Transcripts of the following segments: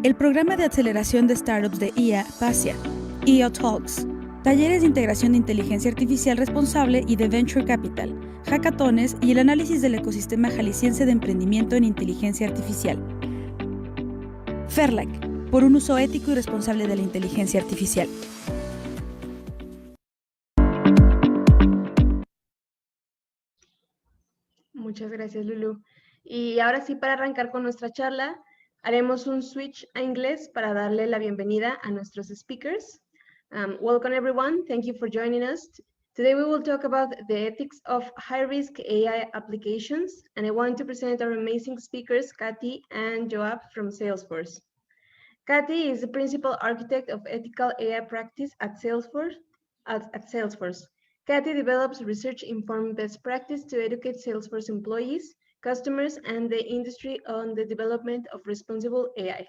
El programa de aceleración de startups de IA, PASIA, IA Talks, talleres de integración de inteligencia artificial responsable y de Venture Capital, hackatones y el análisis del ecosistema jalisciense de emprendimiento en inteligencia artificial. FERLAC, por un uso ético y responsable de la inteligencia artificial. Muchas gracias, Lulu. Y ahora sí, para arrancar con nuestra charla, haremos un switch a inglés para darle la bienvenida a nuestros speakers. Welcome, everyone. Thank you for joining us. Today, we will talk about the ethics of high-risk AI applications, and I want to present our amazing speakers, Kathy and Joab from Salesforce. Kathy is the principal architect of ethical AI practice at Salesforce. Kathy develops research-informed best practice to educate Salesforce employees, customers, and the industry on the development of responsible AI.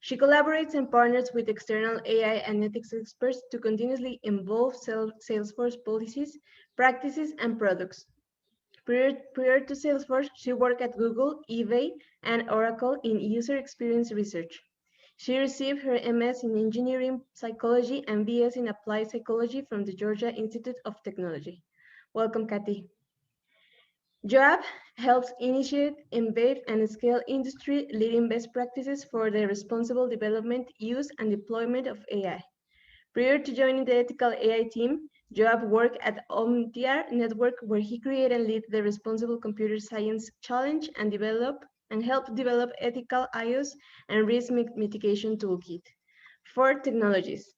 She collaborates and partners with external AI and ethics experts to continuously evolve Salesforce policies, practices, and products. Prior to Salesforce, she worked at Google, eBay, and Oracle in user experience research. She received her MS in Engineering Psychology and BS in Applied Psychology from the Georgia Institute of Technology. Welcome, Kathy. Joab helps initiate, embed, and scale industry-leading best practices for the responsible development, use, and deployment of AI. Prior to joining the ethical AI team, Joab worked at Omtiar Network, where he created and led the Responsible Computer Science Challenge and helped develop ethical iOS and risk mitigation toolkit for technologies.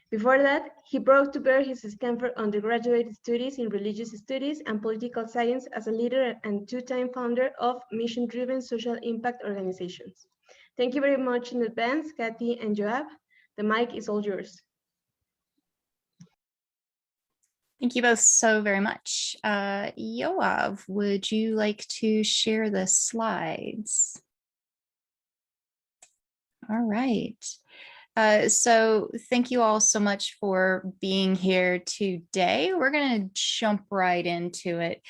Before that, he brought to bear his Stanford undergraduate studies in religious studies and political science as a leader and two-time founder of mission-driven social impact organizations. Thank you very much in advance, Kathy and Joab. The mic is all yours. Thank you both so very much. Yoav, would you like to share the slides? All right. So thank you all so much for being here today. We're going to jump right into it.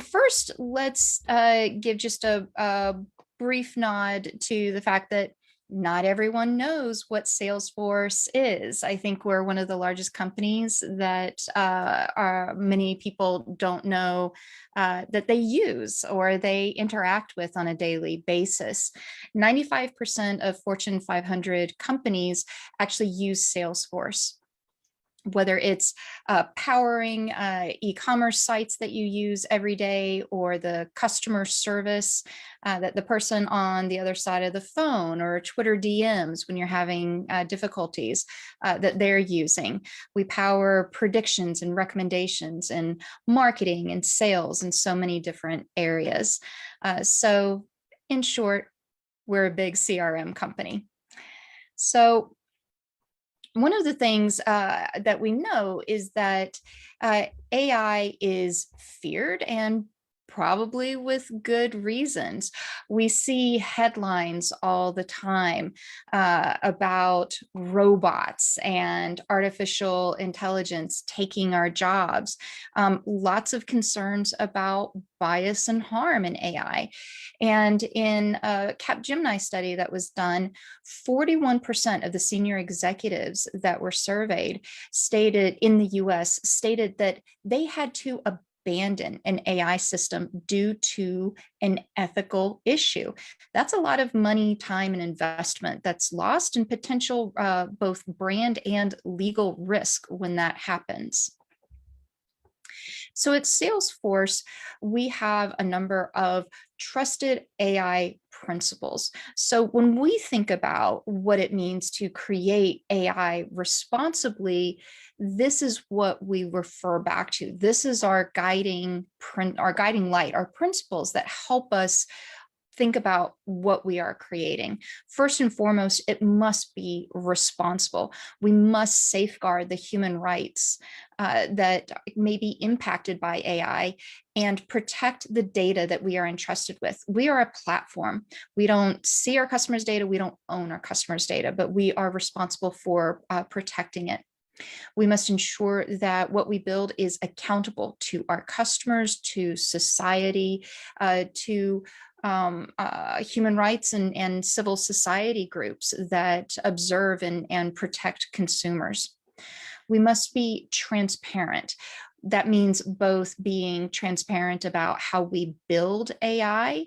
First, let's give just a brief nod to the fact that not everyone knows what Salesforce is. I think we're one of the largest companies that many people don't know that they use or they interact with on a daily basis. 95% of Fortune 500 companies actually use Salesforce. Whether it's powering e-commerce sites that you use every day, or the customer service that the person on the other side of the phone or Twitter DMs when you're having difficulties that they're using. We power predictions and recommendations and marketing and sales in so many different areas. So in short, we're a big CRM company. So one of the things that we know is that AI is feared, and probably with good reasons. We see headlines all the time about robots and artificial intelligence taking our jobs. Lots of concerns about bias and harm in AI. And in a Capgemini study that was done, 41% of the senior executives that were surveyed in the US stated that they had to abandon an AI system due to an ethical issue. That's a lot of money, time, and investment that's lost, and potential both brand and legal risk when that happens. So at Salesforce, we have a number of trusted AI principles. So when we think about what it means to create AI responsibly, this is what we refer back to. This is our guiding light, our principles that help us think about what we are creating. First and foremost, it must be responsible. We must safeguard the human rights that may be impacted by AI and protect the data that we are entrusted with. We are a platform. We don't see our customers' data. We don't own our customers' data, but we are responsible for protecting it. We must ensure that what we build is accountable to our customers, to society, to human rights and civil society groups that observe and protect consumers. We must be transparent. That means both being transparent about how we build AI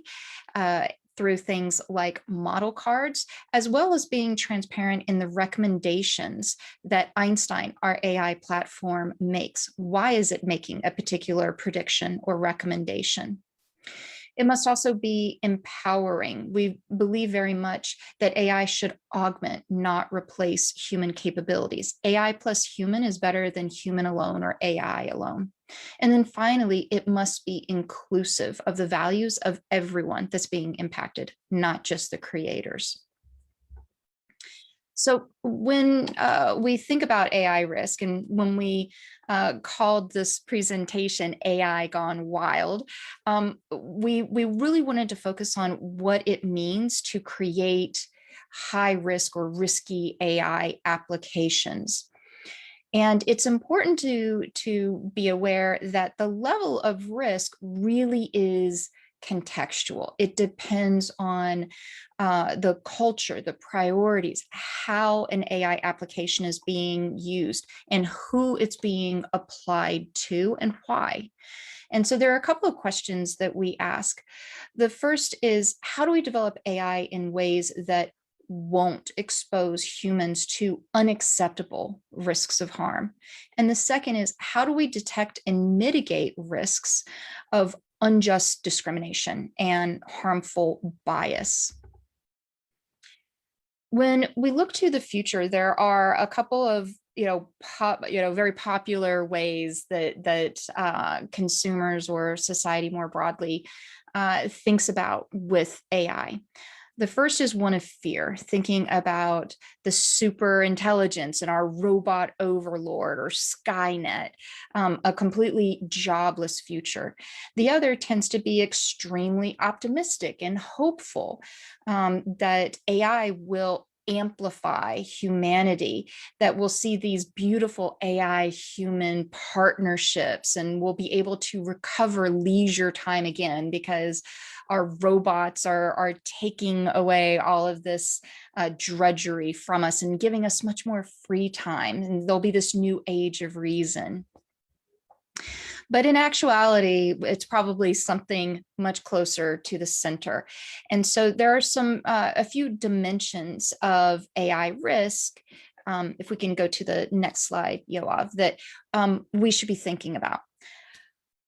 through things like model cards, as well as being transparent in the recommendations that Einstein, our AI platform, makes. Why is it making a particular prediction or recommendation? It must also be empowering. We believe very much that AI should augment, not replace human capabilities. AI plus human is better than human alone or AI alone. And then finally, it must be inclusive of the values of everyone that's being impacted, not just the creators. So when we think about AI risk, and when we called this presentation AI Gone Wild, we really wanted to focus on what it means to create high risk or risky AI applications. And it's important to be aware that the level of risk really is contextual. It depends on the culture, the priorities, how an AI application is being used, and who it's being applied to and why. And so there are a couple of questions that we ask. The first is, how do we develop AI in ways that won't expose humans to unacceptable risks of harm? And the second is, how do we detect and mitigate risks of unjust discrimination and harmful bias? When we look to the future, there are a couple of very popular ways that consumers or society more broadly thinks about with AI. The first is one of fear, thinking about the super intelligence and our robot overlord or Skynet, a completely jobless future. The other tends to be extremely optimistic and hopeful that AI will amplify humanity, that we'll see these beautiful AI human partnerships, and we'll be able to recover leisure time again because our robots are taking away all of this drudgery from us and giving us much more free time. And there'll be this new age of reason. But in actuality, it's probably something much closer to the center. And so there are a few dimensions of AI risk, if we can go to the next slide, Yoav, that we should be thinking about.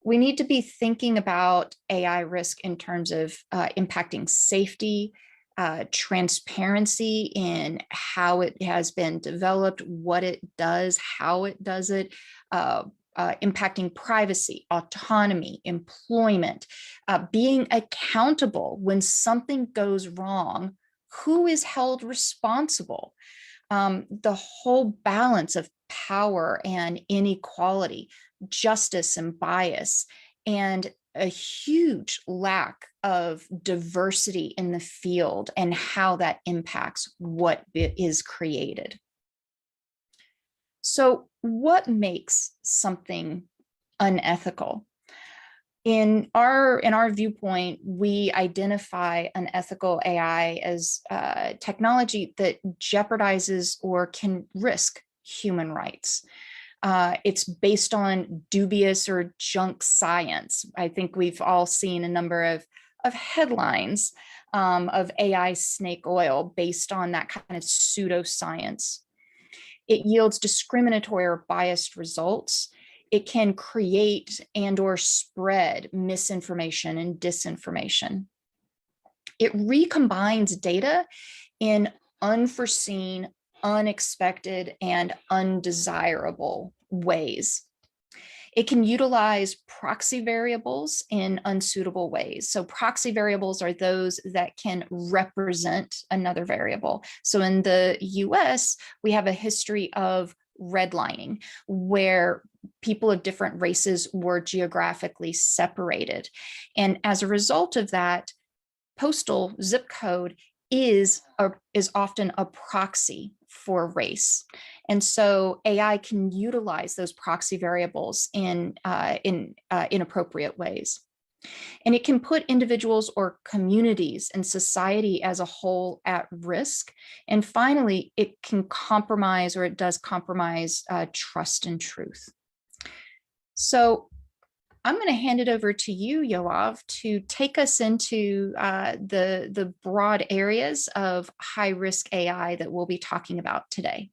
We need to be thinking about AI risk in terms of impacting safety, transparency in how it has been developed, what it does, how it does it, impacting privacy, autonomy, employment, being accountable when something goes wrong, who is held responsible, the whole balance of power and inequality, justice and bias, and a huge lack of diversity in the field and how that impacts what is created. So what makes something unethical? In our viewpoint, we identify unethical AI as technology that jeopardizes or can risk human rights. It's based on dubious or junk science. I think we've all seen a number of headlines of AI snake oil based on that kind of pseudoscience. It yields discriminatory or biased results. It can create and or spread misinformation and disinformation. It recombines data in unforeseen, unexpected, and undesirable ways. It can utilize proxy variables in unsuitable ways. So proxy variables are those that can represent another variable. So in the US, we have a history of redlining, where people of different races were geographically separated. And as a result of that, postal zip code is often a proxy for race. And so AI can utilize those proxy variables in inappropriate ways. And it can put individuals or communities and society as a whole at risk. And finally, it can compromise, or it does compromise, trust and truth. So I'm going to hand it over to you, Yoav, to take us into the broad areas of high-risk AI that we'll be talking about today.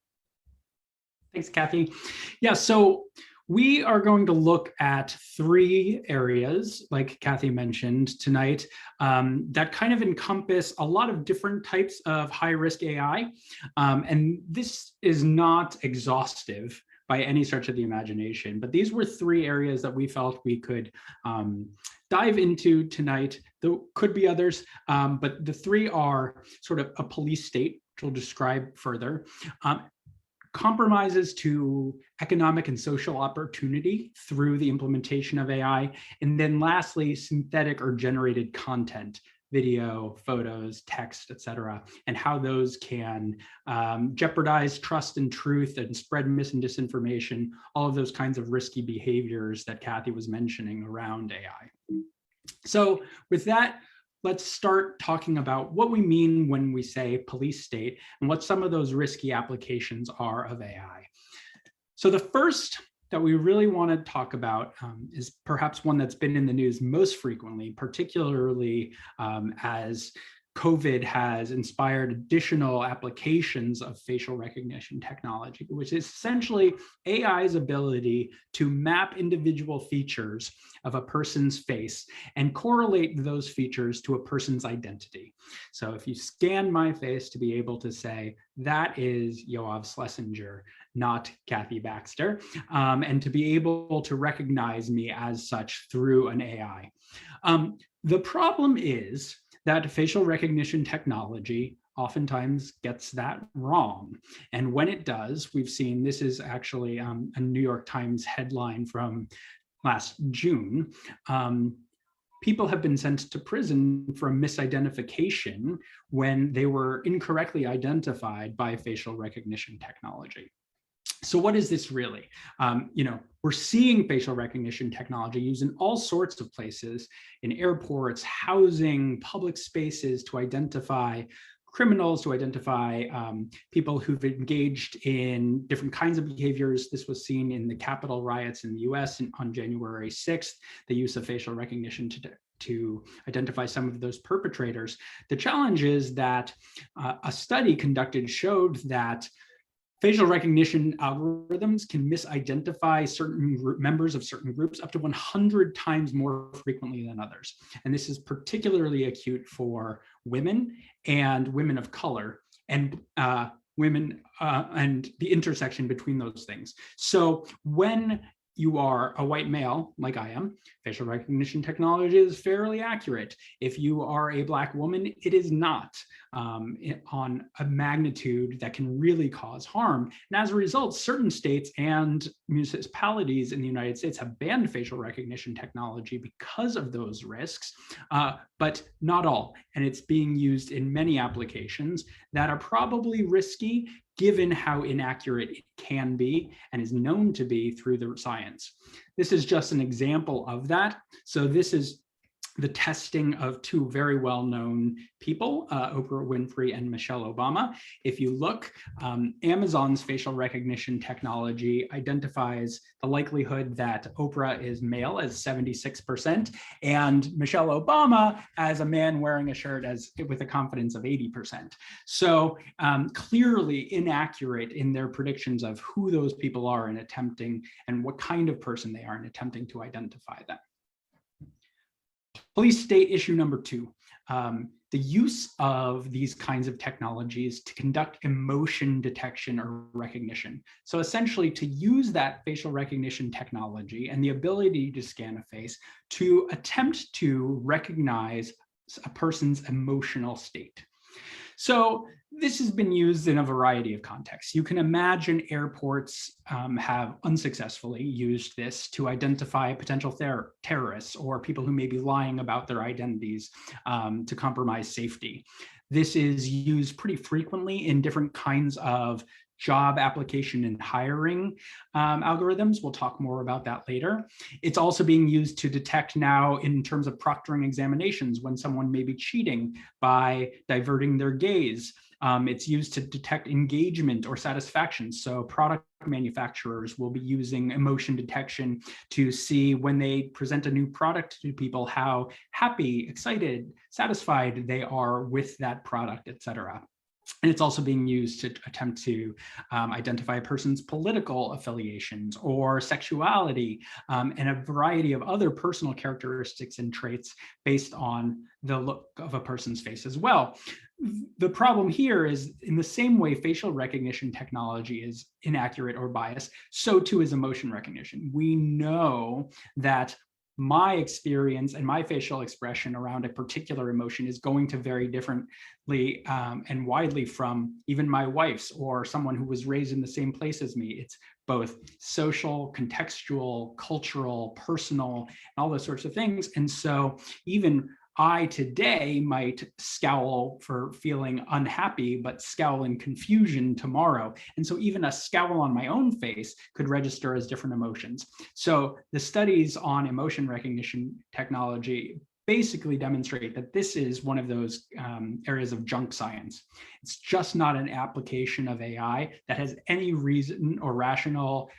Thanks, Kathy. Yeah, so we are going to look at 3 areas, like Kathy mentioned tonight, that kind of encompass a lot of different types of high-risk AI. And this is not exhaustive by any stretch of the imagination, but these were 3 areas that we felt we could dive into tonight. There could be others, but the 3 are sort of a police state, which we'll describe further, compromises to economic and social opportunity through the implementation of AI, and then lastly, synthetic or generated content, video, photos, text, etc., and how those can jeopardize trust and truth and spread mis and disinformation, all of those kinds of risky behaviors that Kathy was mentioning around AI. So with that, let's start talking about what we mean when we say police state and what some of those risky applications are of AI. So the first that we really want to talk about is perhaps one that's been in the news most frequently, particularly as COVID has inspired additional applications of facial recognition technology, which is essentially AI's ability to map individual features of a person's face and correlate those features to a person's identity. So if you scan my face, to be able to say, that is Yoav Schlesinger, not Kathy Baxter, and to be able to recognize me as such through an AI. The problem is that facial recognition technology oftentimes gets that wrong. And when it does, we've seen, this is actually a New York Times headline from last June, people have been sent to prison for misidentification when they were incorrectly identified by facial recognition technology. So what is this really? We're seeing facial recognition technology used in all sorts of places, in airports, housing, public spaces, to identify criminals, to identify people who've engaged in different kinds of behaviors. This was seen in the Capitol riots in the US on January 6th, the use of facial recognition to identify some of those perpetrators. The challenge is that a study conducted showed that facial recognition algorithms can misidentify certain members of certain groups up to 100 times more frequently than others. And this is particularly acute for women and women of color, and women and the intersection between those things. So when you are a white male, like I am, facial recognition technology is fairly accurate. If you are a Black woman, it is not on a magnitude that can really cause harm. And as a result, certain states and municipalities in the United States have banned facial recognition technology because of those risks, but not all. And it's being used in many applications that are probably risky, given how inaccurate it can be and is known to be through the science. This is just an example of that. So this is the testing of 2 very well-known people, Oprah Winfrey and Michelle Obama. If you look, Amazon's facial recognition technology identifies the likelihood that Oprah is male as 76%, and Michelle Obama as a man wearing a shirt with a confidence of 80%. So clearly inaccurate in their predictions of who those people are in attempting and what kind of person they are in attempting to identify them. Police state issue number 2, the use of these kinds of technologies to conduct emotion detection or recognition. So essentially to use that facial recognition technology and the ability to scan a face to attempt to recognize a person's emotional state. So this has been used in a variety of contexts. You can imagine airports have unsuccessfully used this to identify potential terrorists or people who may be lying about their identities to compromise safety. This is used pretty frequently in different kinds of job application and hiring algorithms. We'll talk more about that later. It's also being used to detect now in terms of proctoring examinations when someone may be cheating by diverting their gaze. It's used to detect engagement or satisfaction. So product manufacturers will be using emotion detection to see when they present a new product to people how happy, excited, satisfied they are with that product, et cetera. And it's also being used to attempt to identify a person's political affiliations or sexuality and a variety of other personal characteristics and traits based on the look of a person's face as well. The problem here is, in the same way facial recognition technology is inaccurate or biased, so too is emotion recognition. We know that my experience and my facial expression around a particular emotion is going to vary differently and widely from even my wife's or someone who was raised in the same place as me. It's both social, contextual, cultural, personal, and all those sorts of things. And so even I today might scowl for feeling unhappy, but scowl in confusion tomorrow. And so even a scowl on my own face could register as different emotions. So the studies on emotion recognition technology basically demonstrate that this is one of those areas of junk science. It's just not an application of AI that has any reason or rational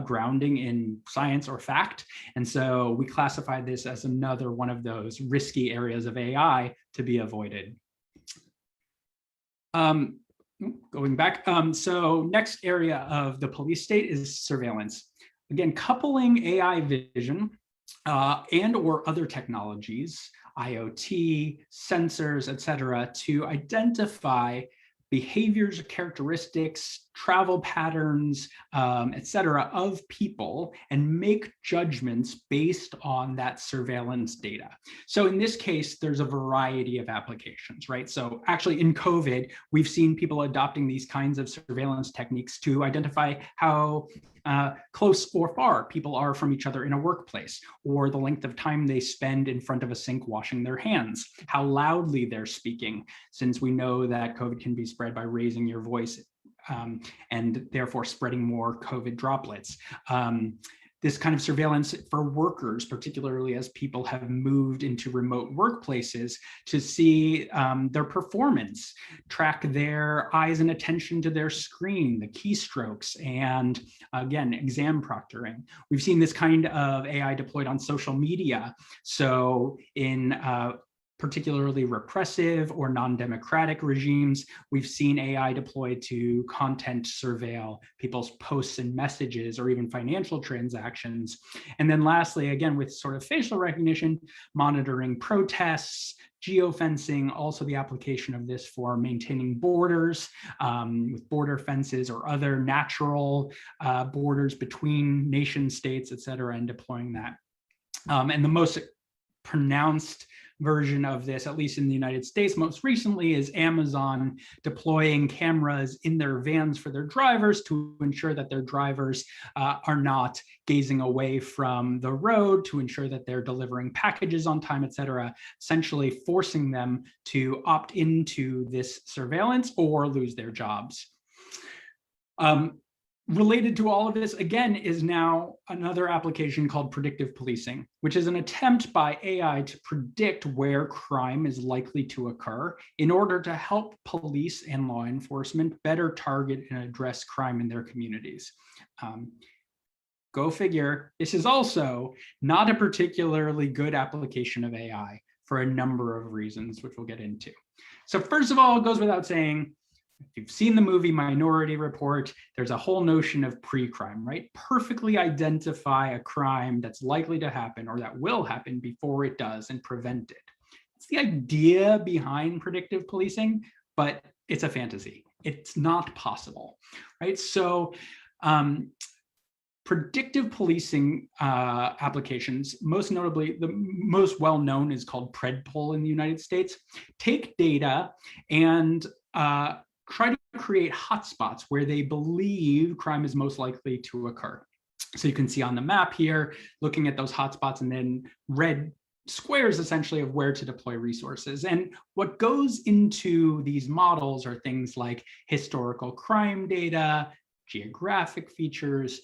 grounding in science or fact. And so we classify this as another one of those risky areas of AI to be avoided. Going back, so next area of the police state is surveillance. Again, coupling AI vision and or other technologies, IoT, sensors, et cetera, to identify behaviors, characteristics, travel patterns, et cetera, of people and make judgments based on that surveillance data. So in this case, there's a variety of applications, right? So actually in COVID, we've seen people adopting these kinds of surveillance techniques to identify how close or far people are from each other in a workplace, or the length of time they spend in front of a sink washing their hands, how loudly they're speaking, since we know that COVID can be spread by raising your voice and therefore spreading more COVID droplets. This kind of surveillance for workers, particularly as people have moved into remote workplaces, to see their performance, track their eyes and attention to their screen, the keystrokes, and again, exam proctoring. We've seen this kind of AI deployed on social media. So in particularly repressive or non-democratic regimes, we've seen AI deployed to content surveil people's posts and messages or even financial transactions. And then lastly, again, with sort of facial recognition, monitoring protests, geofencing, also the application of this for maintaining borders with border fences or other natural borders between nation states, et cetera, and deploying that. And the most pronounced version of this, at least in the United States, most recently, is Amazon deploying cameras in their vans for their drivers to ensure that their drivers are not gazing away from the road, to ensure that they're delivering packages on time, et cetera, essentially forcing them to opt into this surveillance or lose their jobs. Related to all of this, again, is now another application called predictive policing, which is an attempt by AI to predict where crime is likely to occur in order to help police and law enforcement better target and address crime in their communities. Go figure, this is also not a particularly good application of AI for a number of reasons, which we'll get into. So first of all, it goes without saying, if you've seen the movie Minority Report, there's a whole notion of pre-crime, right? Perfectly identify a crime that's likely to happen or that will happen before it does and prevent it. It's the idea behind predictive policing, but it's a fantasy. It's not possible, right? So predictive policing applications, most notably, the most well-known is called PredPol in the United States, take data and try to create hotspots where they believe crime is most likely to occur. So you can see on the map here, looking at those hotspots, and then red squares essentially of where to deploy resources. And what goes into these models are things like historical crime data, geographic features,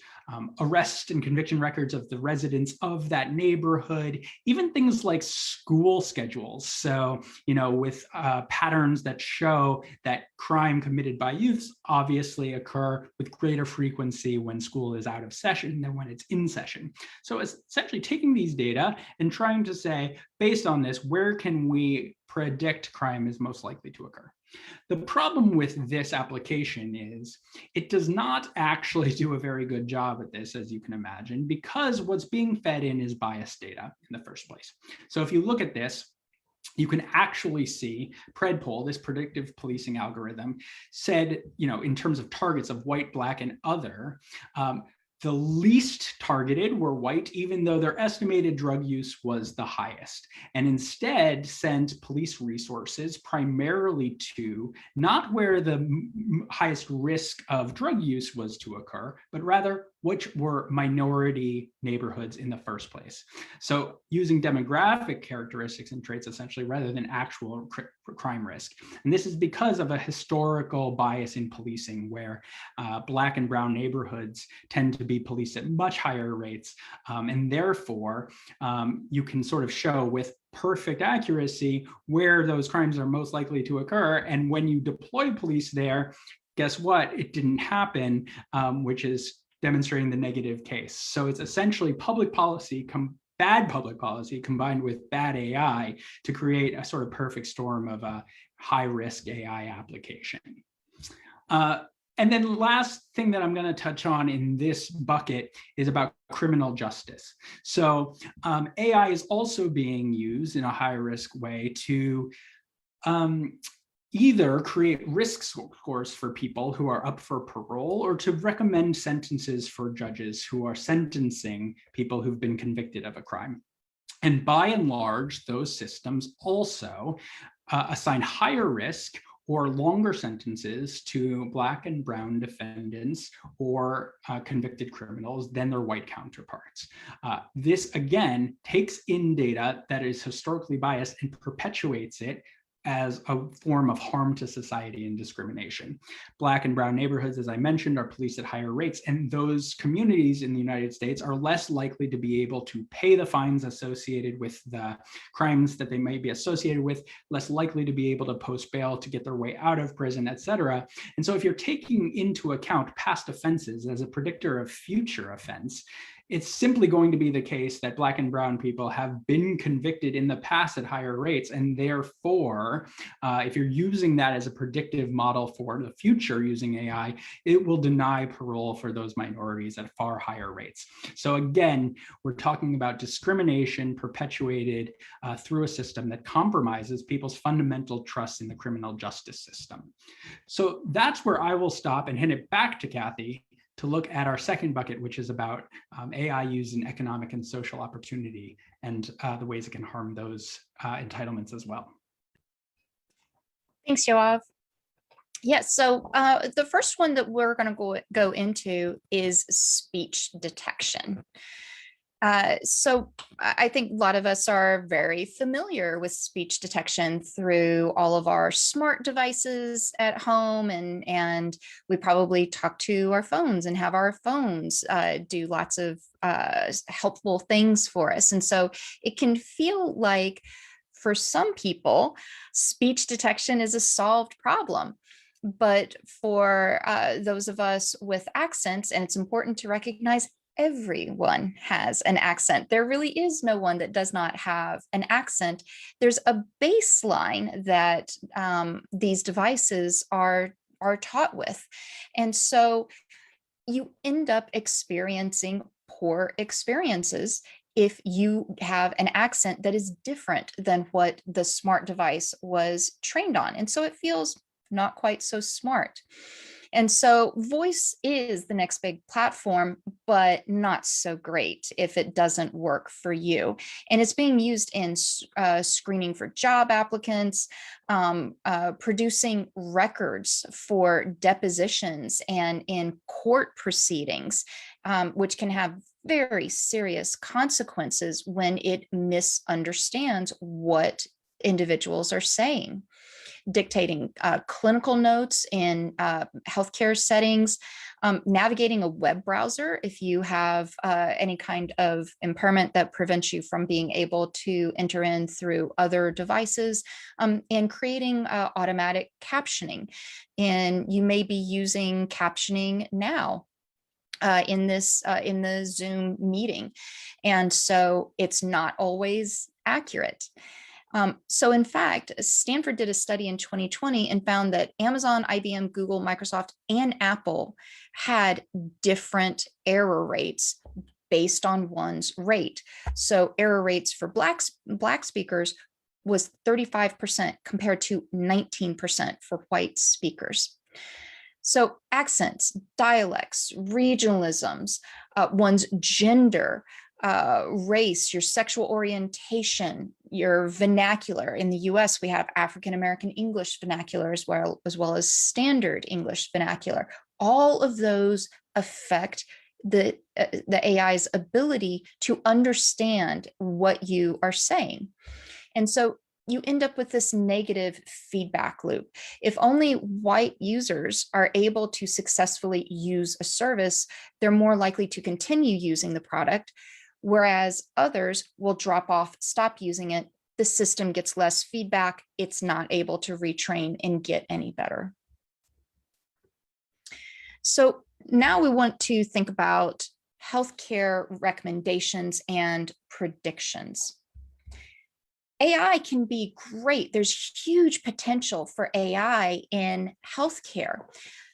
arrest and conviction records of the residents of that neighborhood, even things like school schedules. So, with patterns that show that crime committed by youths obviously occur with greater frequency when school is out of session than when it's in session. So it's essentially taking these data and trying to say, based on this, where can we predict crime is most likely to occur? The problem with this application is it does not actually do a very good job at this, as you can imagine, because what's being fed in is biased data in the first place. So if you look at this, you can actually see PredPol, this predictive policing algorithm, said, in terms of targets of white, black, and other, the least targeted were white, even though their estimated drug use was the highest, and instead sent police resources primarily to not where the highest risk of drug use was to occur, but rather which were minority neighborhoods in the first place. So using demographic characteristics and traits essentially rather than actual crime risk. And this is because of a historical bias in policing where Black and brown neighborhoods tend to be policed at much higher rates. And therefore, you can sort of show with perfect accuracy where those crimes are most likely to occur. And when you deploy police there, guess what? It didn't happen, which is demonstrating the negative case. So it's essentially public policy, bad public policy combined with bad AI to create a sort of perfect storm of a high-risk AI application. And then the last thing that I'm going to touch on in this bucket is about criminal justice. So AI is also being used in a high-risk way to either create risk scores for people who are up for parole or to recommend sentences for judges who are sentencing people who've been convicted of a crime. And by and large, those systems also assign higher risk or longer sentences to Black and brown defendants or convicted criminals than their white counterparts. This, again, takes in data that is historically biased and perpetuates it as a form of harm to society and discrimination. Black and brown neighborhoods, as I mentioned, are policed at higher rates, and those communities in the United States are less likely to be able to pay the fines associated with the crimes that they may be associated with, less likely to be able to post bail to get their way out of prison, et cetera. And so if you're taking into account past offenses as a predictor of future offense, it's simply going to be the case that Black and brown people have been convicted in the past at higher rates. And therefore, if you're using that as a predictive model for the future using AI, it will deny parole for those minorities at far higher rates. So again, we're talking about discrimination perpetuated through a system that compromises people's fundamental trust in the criminal justice system. So that's where I will stop and hand it back to Kathy to look at our second bucket, which is about AI used in economic and social opportunity and the ways it can harm those entitlements as well. Thanks, Yoav. Yes, so the first one that we're going to go into is speech detection. So I think a lot of us are very familiar with speech detection through all of our smart devices at home, and we probably talk to our phones and have our phones do lots of helpful things for us. And so it can feel like for some people, speech detection is a solved problem. But for those of us with accents, and it's important to recognize everyone has an accent. There really is no one that does not have an accent. There's a baseline that these devices are taught with. And so you end up experiencing poor experiences if you have an accent that is different than what the smart device was trained on. And so it feels not quite so smart. And so voice is the next big platform, but not so great if it doesn't work for you. And it's being used in screening for job applicants, producing records for depositions and in court proceedings. which can have very serious consequences when it misunderstands what individuals are saying, dictating clinical notes in healthcare settings, navigating a web browser if you have any kind of impairment that prevents you from being able to enter in through other devices, and creating automatic captioning. And you may be using captioning now in the Zoom meeting. And so it's not always accurate. So in fact, Stanford did a study in 2020 and found that Amazon, IBM, Google, Microsoft, and Apple had different error rates based on one's rate. So error rates for Black speakers was 35% compared to 19% for white speakers. So accents, dialects, regionalisms, one's gender, race, your sexual orientation, your vernacular. In the US, we have African American English vernacular as well as standard English vernacular. All of those affect the AI's ability to understand what you are saying. And so you end up with this negative feedback loop. If only white users are able to successfully use a service, they're more likely to continue using the product, whereas others will drop off, stop using it. The system gets less feedback. It's not able to retrain and get any better. So now we want to think about healthcare recommendations and predictions. AI can be great. There's huge potential for AI in healthcare,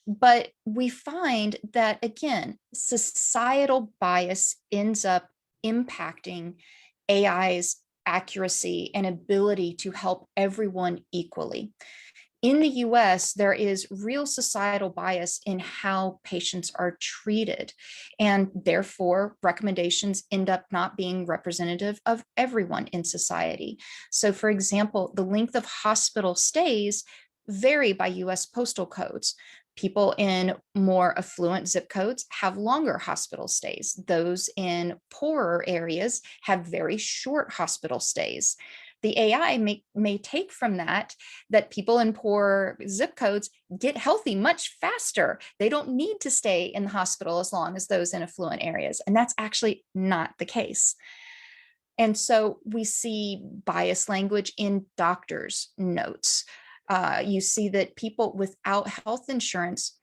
but we find that, again, societal bias ends up impacting AI's accuracy and ability to help everyone equally. In the US, there is real societal bias in how patients are treated, and therefore recommendations end up not being representative of everyone in society. So for example, the length of hospital stays vary by US postal codes. People in more affluent zip codes have longer hospital stays. Those in poorer areas have very short hospital stays. The AI may take from that people in poor zip codes get healthy much faster. They don't need to stay in the hospital as long as those in affluent areas. And that's actually not the case. And so we see bias language in doctors' notes. You see that people without health insurance,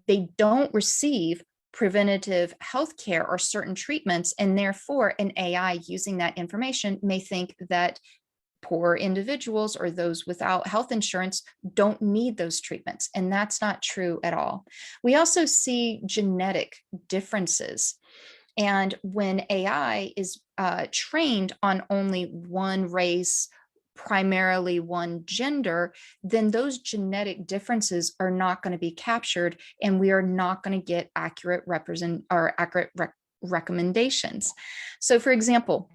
they don't receive preventative health care or certain treatments, and therefore an AI using that information may think that poor individuals or those without health insurance don't need those treatments, and that's not true at all. We also see genetic differences. And when AI is trained on only one race, primarily one gender, then those genetic differences are not going to be captured, and we are not going to get accurate recommendations. So for example,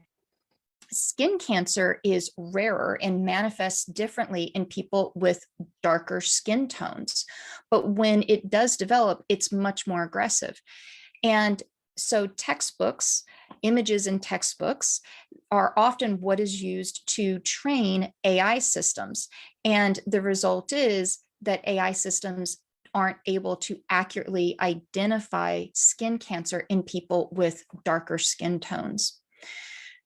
skin cancer is rarer and manifests differently in people with darker skin tones. But when it does develop, it's much more aggressive. And so textbooks, images in textbooks are often what is used to train AI systems. And the result is that AI systems aren't able to accurately identify skin cancer in people with darker skin tones.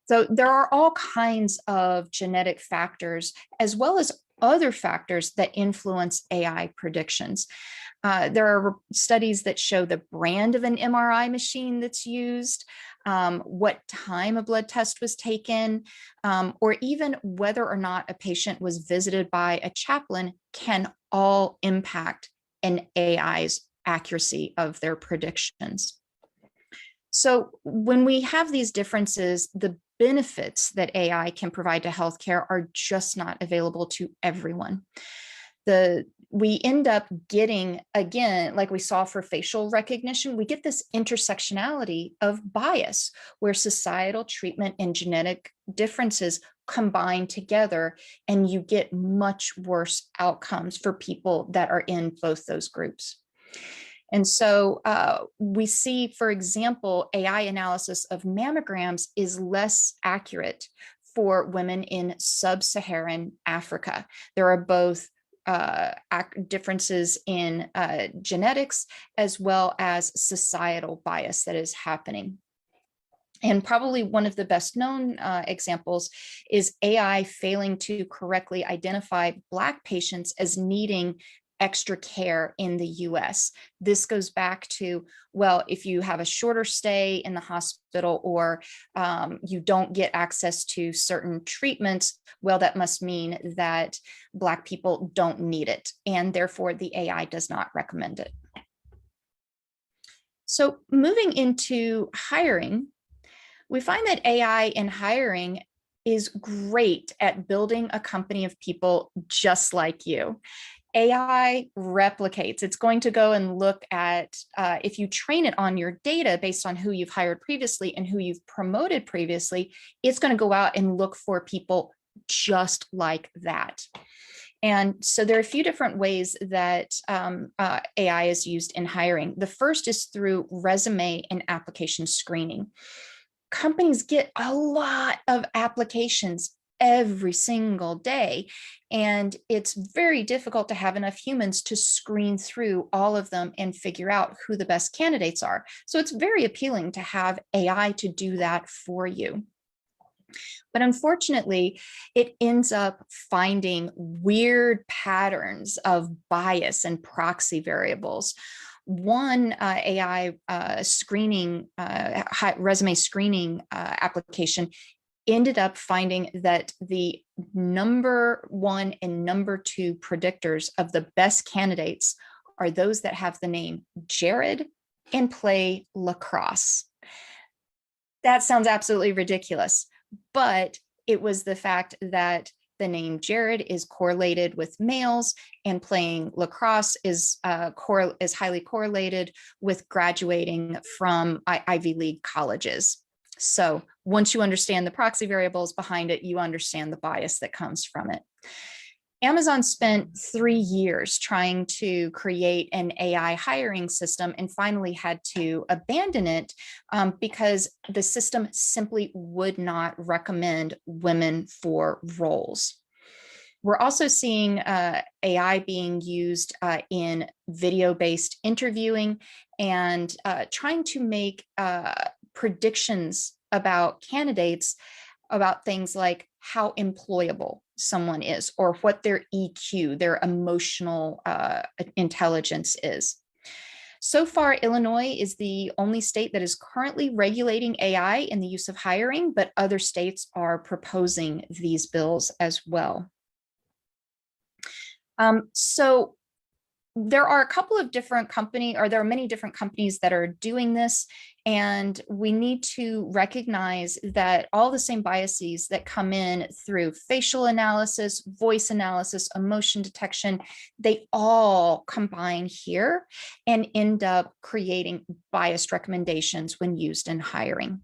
So there are all kinds of genetic factors, as well as other factors that influence AI predictions. There are studies that show the brand of an MRI machine that's used, what time a blood test was taken, or even whether or not a patient was visited by a chaplain can all impact an AI's accuracy of their predictions. So when we have these differences, the benefits that AI can provide to healthcare are just not available to everyone. We end up getting, again, like we saw for facial recognition, we get this intersectionality of bias where societal treatment and genetic differences combine together, and you get much worse outcomes for people that are in both those groups. And so we see, for example, AI analysis of mammograms is less accurate for women in sub-Saharan Africa. There are both differences in genetics as well as societal bias that is happening. And probably one of the best known examples is AI failing to correctly identify Black patients as needing extra care in the US. This goes back to, well, if you have a shorter stay in the hospital or you don't get access to certain treatments, well, that must mean that Black people don't need it, and therefore the AI does not recommend it. So moving into hiring, we find that AI in hiring is great at building a company of people just like you. AI replicates. It's going to go and look at, if you train it on your data based on who you've hired previously and who you've promoted previously, it's going to go out and look for people just like that. And so there are a few different ways that AI is used in hiring. The first is through resume and application screening. Companies get a lot of applications every single day, and it's very difficult to have enough humans to screen through all of them and figure out who the best candidates are. So it's very appealing to have AI to do that for you. But unfortunately, it ends up finding weird patterns of bias and proxy variables. One AI screening, resume screening application ended up finding that the number 1 and number 2 predictors of the best candidates are those that have the name Jared and play lacrosse. That sounds absolutely ridiculous, but it was the fact that the name Jared is correlated with males, and playing lacrosse is highly correlated with graduating from Ivy League colleges. So once you understand the proxy variables behind it, you understand the bias that comes from it. Amazon spent 3 years trying to create an AI hiring system and finally had to abandon it because the system simply would not recommend women for roles. We're also seeing AI being used in video-based interviewing and trying to make predictions about candidates about things like how employable someone is or what their EQ, their emotional intelligence is. So far, Illinois is the only state that is currently regulating AI in the use of hiring, but other states are proposing these bills as well. So there are a couple of different there are many different companies that are doing this, and we need to recognize that all the same biases that come in through facial analysis, voice analysis, emotion detection, they all combine here and end up creating biased recommendations when used in hiring.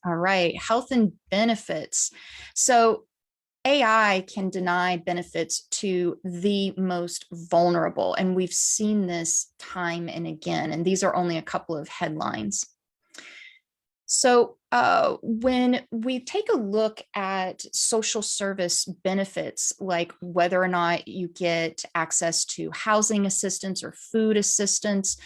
All right, health and benefits. So AI can deny benefits to the most vulnerable, and we've seen this time and again, and these are only a couple of headlines. So when we take a look at social service benefits, like whether or not you get access to housing assistance or food assistance,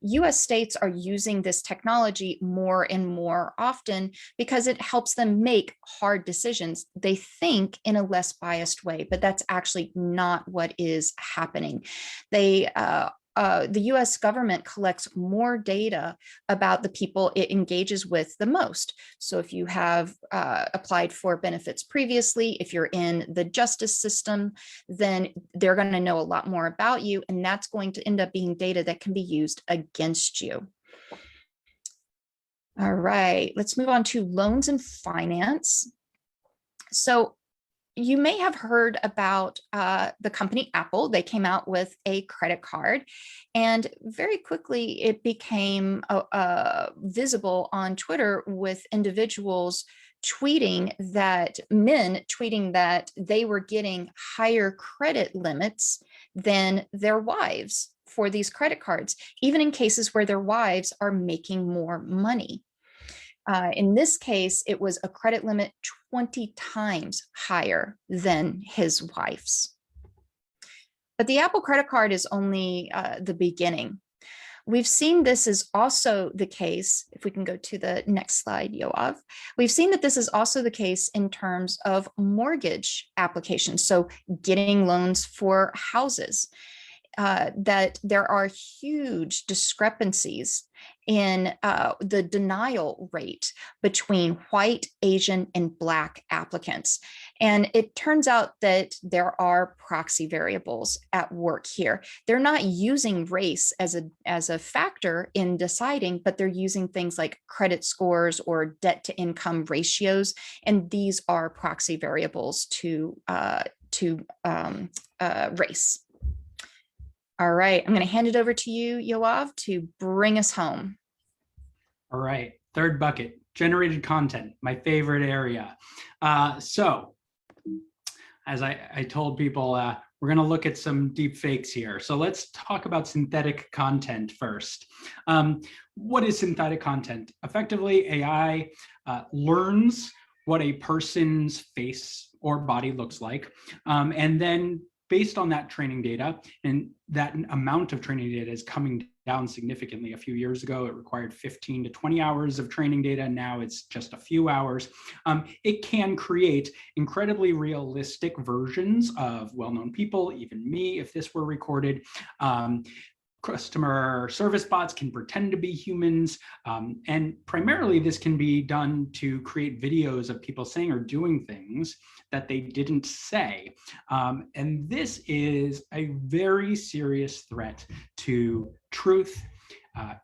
US states are using this technology more and more often because it helps them make hard decisions. They think in a less biased way, but that's actually not what is happening. The US government collects more data about the people it engages with the most. So if you have applied for benefits previously, if you're in the justice system, then they're going to know a lot more about you, and that's going to end up being data that can be used against you. All right, let's move on to loans and finance. So you may have heard about the company Apple. They came out with a credit card, and very quickly it became visible on Twitter with individuals tweeting that they were getting higher credit limits than their wives for these credit cards, even in cases where their wives are making more money. In this case, it was a credit limit 20 times higher than his wife's. But the Apple credit card is only the beginning. We've seen this is also the case, if we can go to the next slide, Yoav. We've seen that this is also the case in terms of mortgage applications, so getting loans for houses, that there are huge discrepancies in the denial rate between white, Asian, and Black applicants. And it turns out that there are proxy variables at work here. They're not using race as a factor in deciding, but they're using things like credit scores or debt to income ratios. And these are proxy variables to race. All right, I'm going to hand it over to you, Yoav, to bring us home. All right, third bucket, generated content, my favorite area. So, as I told people, we're going to look at some deep fakes here. So let's talk about synthetic content first. What is synthetic content? Effectively, AI learns what a person's face or body looks like, and then based on that training data, and that amount of training data is coming down significantly. A few years ago, it required 15 to 20 hours of training data. Now it's just a few hours. It can create incredibly realistic versions of well-known people, even me, if this were recorded. Customer service bots can pretend to be humans. And primarily this can be done to create videos of people saying or doing things that they didn't say. And this is a very serious threat to truth,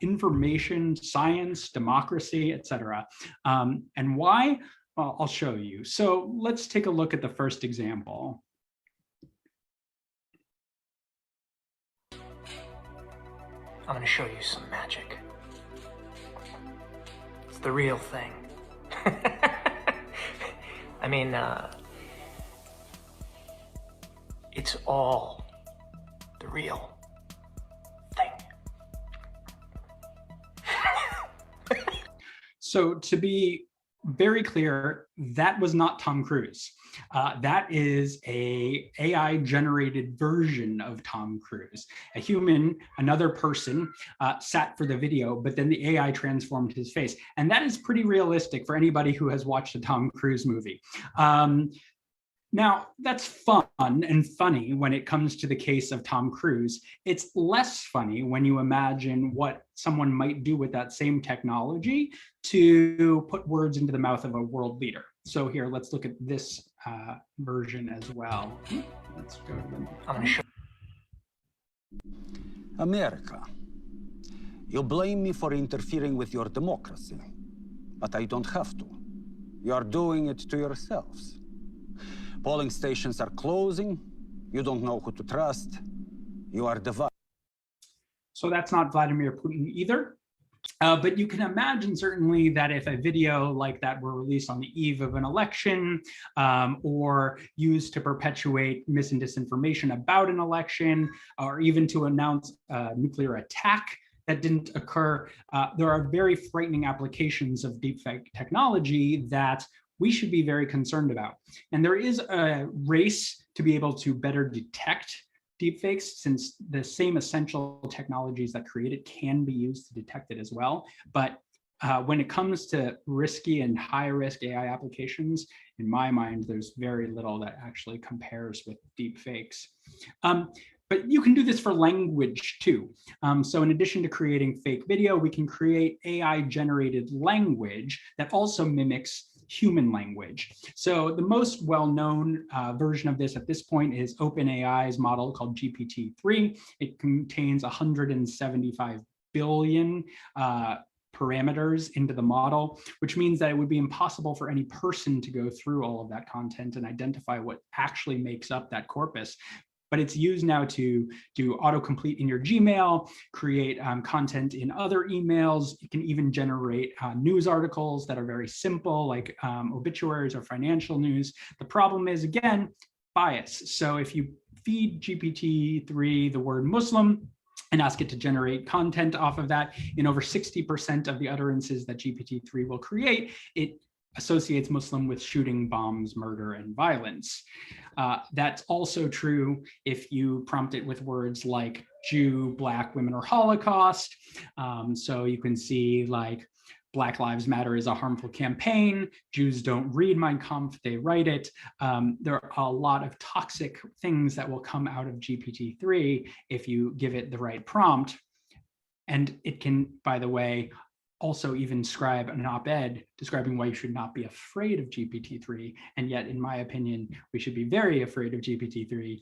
information, science, democracy, etc. And why? Well, I'll show you. So let's take a look at the first example. I'm gonna show you some magic. It's the real thing. I mean, it's all the real thing. So to be very clear, that was not Tom Cruise. That is a AI generated version of Tom Cruise. A human, another person, sat for the video, but then the AI transformed his face. And that is pretty realistic for anybody who has watched a Tom Cruise movie. Now, that's fun and funny when it comes to the case of Tom Cruise. It's less funny when you imagine what someone might do with that same technology to put words into the mouth of a world leader. So here, let's look at this version as well. Let's go to the... I'm gonna show America. You blame me for interfering with your democracy, but I don't have to. You are doing it to yourselves. Polling stations are closing. You don't know who to trust. You are divided. So that's not Vladimir Putin either. But you can imagine certainly that if a video like that were released on the eve of an election or used to perpetuate mis and disinformation about an election, or even to announce a nuclear attack that didn't occur, there are very frightening applications of deepfake technology that we should be very concerned about. And there is a race to be able to better detect deepfakes, since the same essential technologies that create it can be used to detect it as well. But when it comes to risky and high-risk AI applications, in my mind, there's very little that actually compares with deepfakes. But you can do this for language too. So in addition to creating fake video, we can create AI-generated language that also mimics human language. So the most well-known version of this at this point is OpenAI's model called GPT-3. It contains 175 billion parameters into the model, which means that it would be impossible for any person to go through all of that content and identify what actually makes up that corpus. But it's used now to do autocomplete in your Gmail, create content in other emails. You can even generate news articles that are very simple, like obituaries or financial news. The problem is, again, bias. So if you feed GPT-3 the word Muslim, and ask it to generate content off of that. In over 60% of the utterances that GPT-3 will create, it associates Muslim with shooting, bombs, murder, and violence. That's also true if you prompt it with words like Jew, Black, women, or Holocaust. So you can see like Black Lives Matter is a harmful campaign. Jews don't read Mein Kampf, they write it. There are a lot of toxic things that will come out of GPT-3 if you give it the right prompt. And it can, by the way, also even scribe an op-ed describing why you should not be afraid of GPT-3. And yet, in my opinion, we should be very afraid of GPT-3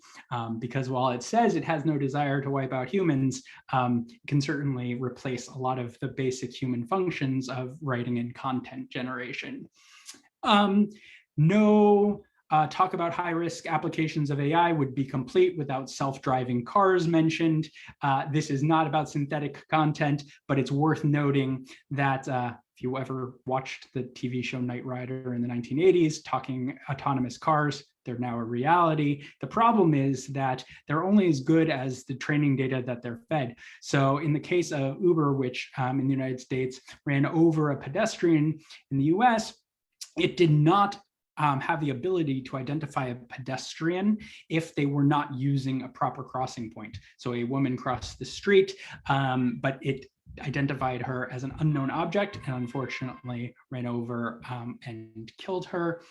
because while it says it has no desire to wipe out humans, it can certainly replace a lot of the basic human functions of writing and content generation. No talk about high-risk applications of AI would be complete without self-driving cars mentioned. This is not about synthetic content, but it's worth noting that if you ever watched the TV show Knight Rider in the 1980s, talking autonomous cars, they're now a reality. The problem is that they're only as good as the training data that they're fed. So in the case of Uber, which in the United States ran over a pedestrian in the US, it did not have the ability to identify a pedestrian if they were not using a proper crossing point. So a woman crossed the street, but it identified her as an unknown object and unfortunately ran over and killed her.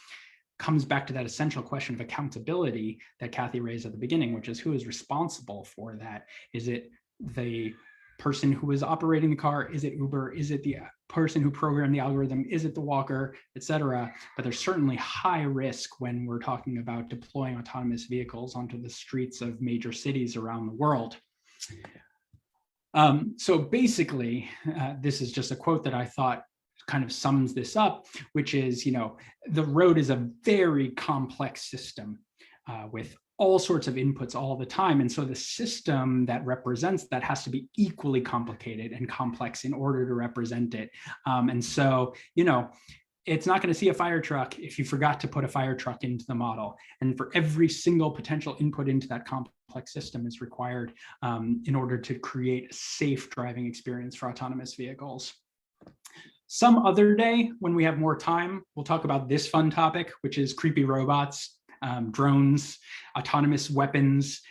Comes back to that essential question of accountability that Kathy raised at the beginning, which is who is responsible for that? Is it the person who is operating the car? Is it Uber? Is it the person who programmed the algorithm? Is it the walker, et cetera? But there's certainly high risk when we're talking about deploying autonomous vehicles onto the streets of major cities around the world. So basically, this is just a quote that I thought kind of sums this up, which is, the road is a very complex system with all sorts of inputs all the time. And so the system that represents that has to be equally complicated and complex in order to represent it. And so, it's not going to see a fire truck if you forgot to put a fire truck into the model. And for every single potential input into that complex system is required in order to create a safe driving experience for autonomous vehicles. Some other day, when we have more time, we'll talk about this fun topic, which is creepy robots, drones, autonomous weapons,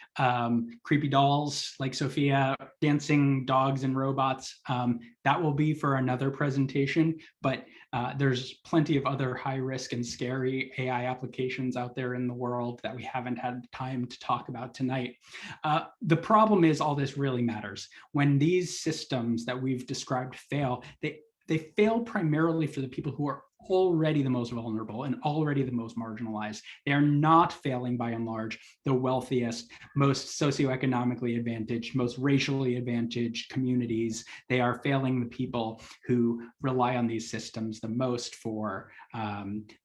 creepy dolls like Sophia, dancing dogs and robots. That will be for another presentation, but there's plenty of other high risk and scary AI applications out there in the world that we haven't had time to talk about tonight. The problem is all this really matters. When these systems that we've described fail, they fail primarily for the people who are already the most vulnerable and already the most marginalized. They are not failing, by and large, the wealthiest, most socioeconomically advantaged, most racially advantaged communities. They are failing the people who rely on these systems the most for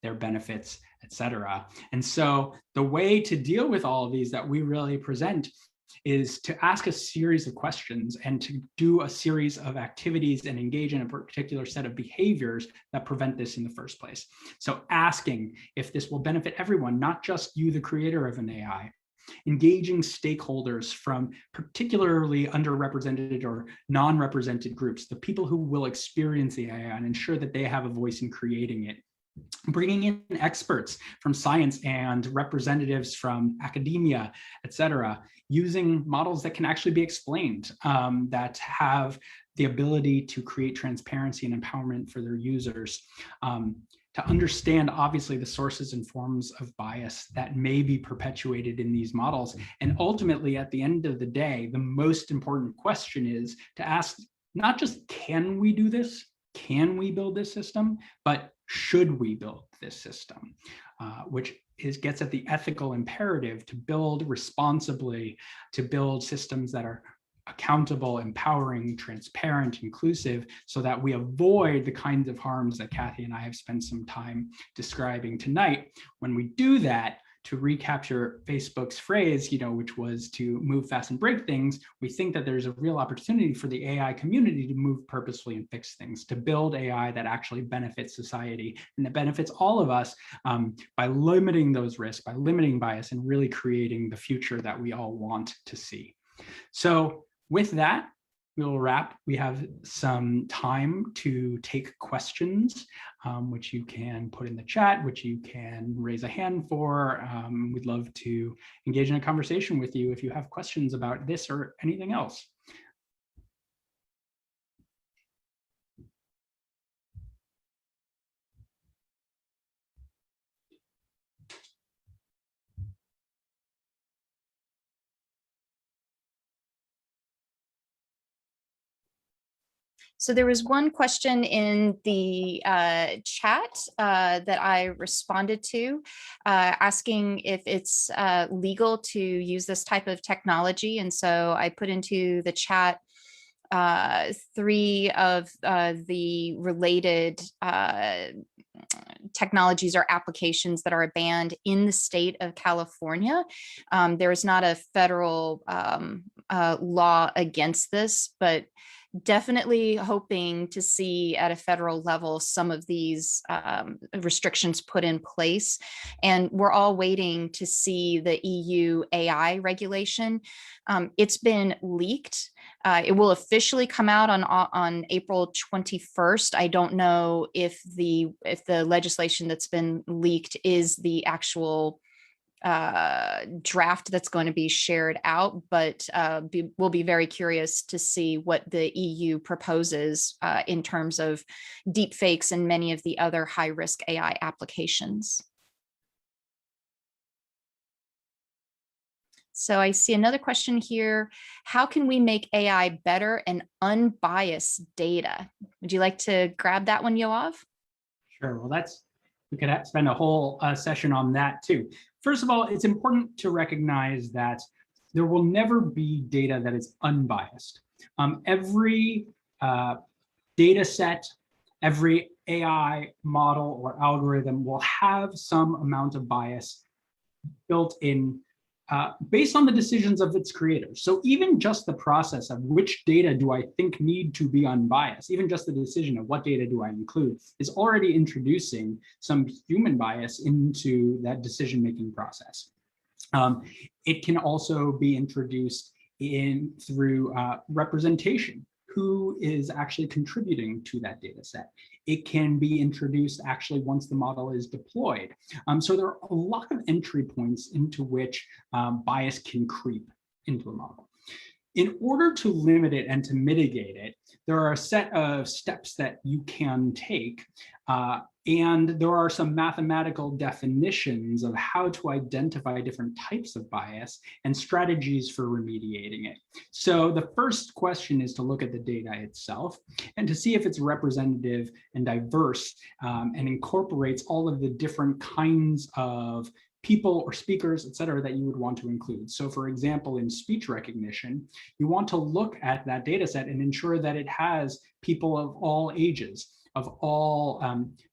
their benefits, et cetera. And so the way to deal with all of these that we really present is to ask a series of questions and to do a series of activities and engage in a particular set of behaviors that prevent this in the first place. So asking if this will benefit everyone, not just you, the creator of an AI, engaging stakeholders from particularly underrepresented or non-represented groups, the people who will experience the AI and ensure that they have a voice in creating it. Bringing in experts from science and representatives from academia, et cetera, using models that can actually be explained, that have the ability to create transparency and empowerment for their users, to understand, obviously, the sources and forms of bias that may be perpetuated in these models. And ultimately, at the end of the day, the most important question is to ask, not just can we do this, can we build this system, but should we build this system, which gets at the ethical imperative to build responsibly, to build systems that are accountable, empowering, transparent, inclusive, so that we avoid the kinds of harms that Kathy and I have spent some time describing tonight. When we do that, to recapture Facebook's phrase, which was to move fast and break things, we think that there's a real opportunity for the AI community to move purposefully and fix things, to build AI that actually benefits society and that benefits all of us by limiting those risks, by limiting bias, and really creating the future that we all want to see. So with that, we'll wrap. We have some time to take questions, which you can put in the chat, which you can raise a hand for. We'd love to engage in a conversation with you if you have questions about this or anything else. So there was one question in the chat that I responded to, asking if it's legal to use this type of technology. And so I put into the chat 3 of the related technologies or applications that are banned in the state of California. There is not a federal law against this, but definitely hoping to see at a federal level some of these restrictions put in place. And we're all waiting to see the EU AI regulation. It's been leaked. It will officially come out on April 21st. I don't know if the legislation that's been leaked is the actual draft that's going to be shared out, but we'll be very curious to see what the EU proposes in terms of deep fakes and many of the other high-risk AI applications. So I see another question here. How can we make AI better and unbiased data? Would you like to grab that one, Yoav? Sure. Well, we could spend a whole session on that too. First of all, it's important to recognize that there will never be data that is unbiased. Every data set, every AI model or algorithm will have some amount of bias built in based on the decisions of its creators. So even just the process of which data do I think need to be unbiased, even just the decision of what data do I include is already introducing some human bias into that decision-making process. It can also be introduced through representation. Who is actually contributing to that data set? It can be introduced actually once the model is deployed. So there are a lot of entry points into which bias can creep into a model. In order to limit it and to mitigate it, there are a set of steps that you can take. And there are some mathematical definitions of how to identify different types of bias and strategies for remediating it. So the first question is to look at the data itself and to see if it's representative and diverse and incorporates all of the different kinds of people or speakers, et cetera, that you would want to include. So for example, in speech recognition, you want to look at that data set and ensure that it has people of all ages, of all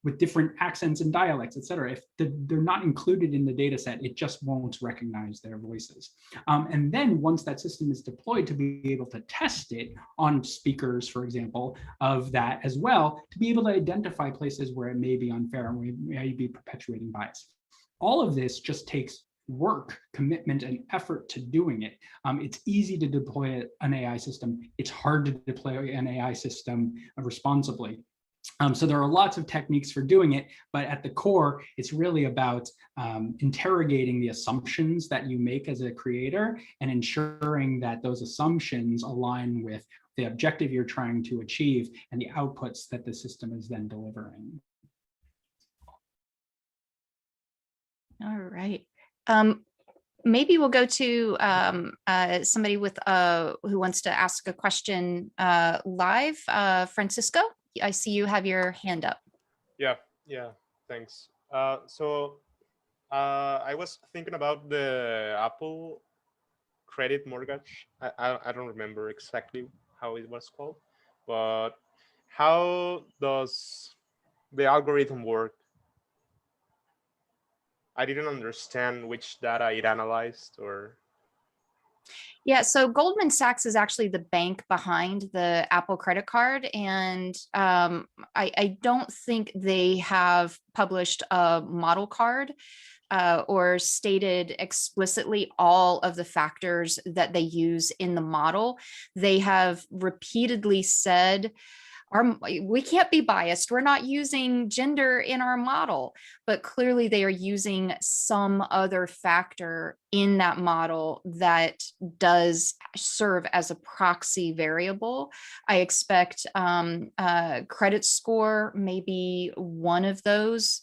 with different accents and dialects, et cetera. If they're not included in the data set, it just won't recognize their voices. And then once that system is deployed, to be able to test it on speakers, for example, of that as well, to be able to identify places where it may be unfair and where it may be perpetuating bias. All of this just takes work, commitment, and effort to doing it. It's easy to deploy an AI system. It's hard to deploy an AI system responsibly. So there are lots of techniques for doing it, but at the core, it's really about interrogating the assumptions that you make as a creator and ensuring that those assumptions align with the objective you're trying to achieve and the outputs that the system is then delivering. All right. Maybe we'll go to somebody with who wants to ask a question live. Francisco, I see you have your hand up. Yeah, thanks. So I was thinking about the Apple credit mortgage. I don't remember exactly how it was called, but how does the algorithm work? I didn't understand which data it analyzed or. Yeah, so Goldman Sachs is actually the bank behind the Apple credit card. And I don't think they have published a model card or stated explicitly all of the factors that they use in the model. They have repeatedly said, we can't be biased. We're not using gender in our model, but clearly they are using some other factor in that model that does serve as a proxy variable. I expect credit score may be one of those,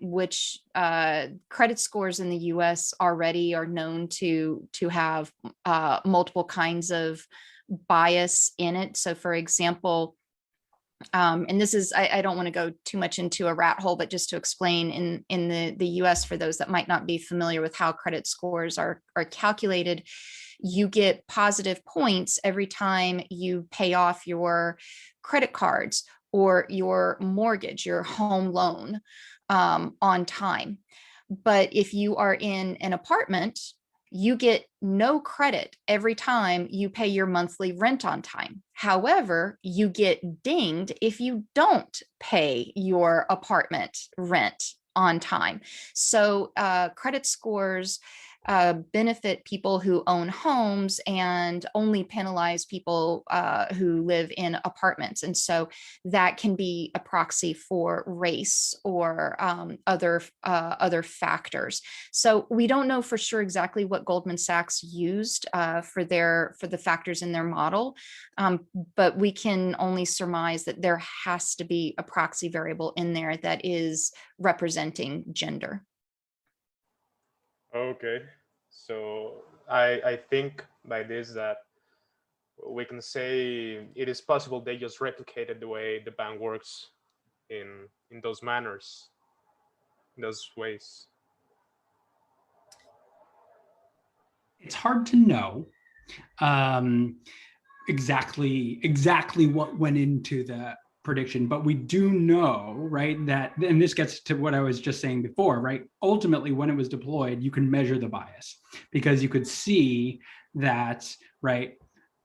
which credit scores in the US already are known to have multiple kinds of bias in it. So for example, and this is, I don't want to go too much into a rat hole, but just to explain in the US, for those that might not be familiar with how credit scores are calculated, you get positive points every time you pay off your credit cards or your mortgage, your home loan on time. But if you are in an apartment, you get no credit every time you pay your monthly rent on time. However, you get dinged if you don't pay your apartment rent on time. So credit scores benefit people who own homes and only penalize people who live in apartments. And so that can be a proxy for race or other factors. So we don't know for sure exactly what Goldman Sachs used for the factors in their model, but we can only surmise that there has to be a proxy variable in there that is representing gender. Okay, so I think by this that we can say it is possible they just replicated the way the bank works in those manners, in those ways. It's hard to know exactly what went into the prediction, but we do know, right, that, and this gets to what I was just saying before, right? Ultimately, when it was deployed, you can measure the bias because you could see that, right,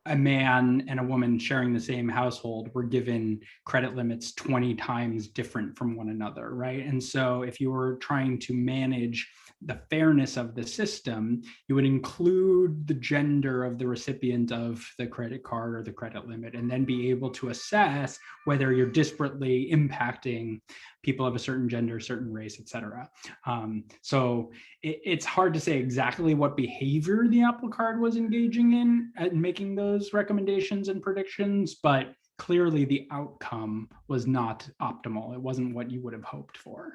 a man and a woman sharing the same household were given credit limits 20 times different from one another, right? And so if you were trying to manage the fairness of the system, you would include the gender of the recipient of the credit card or the credit limit, and then be able to assess whether you're disparately impacting people of a certain gender, certain race, et cetera. So it's hard to say exactly what behavior the Apple Card was engaging in at making those recommendations and predictions, but clearly the outcome was not optimal. It wasn't what you would have hoped for.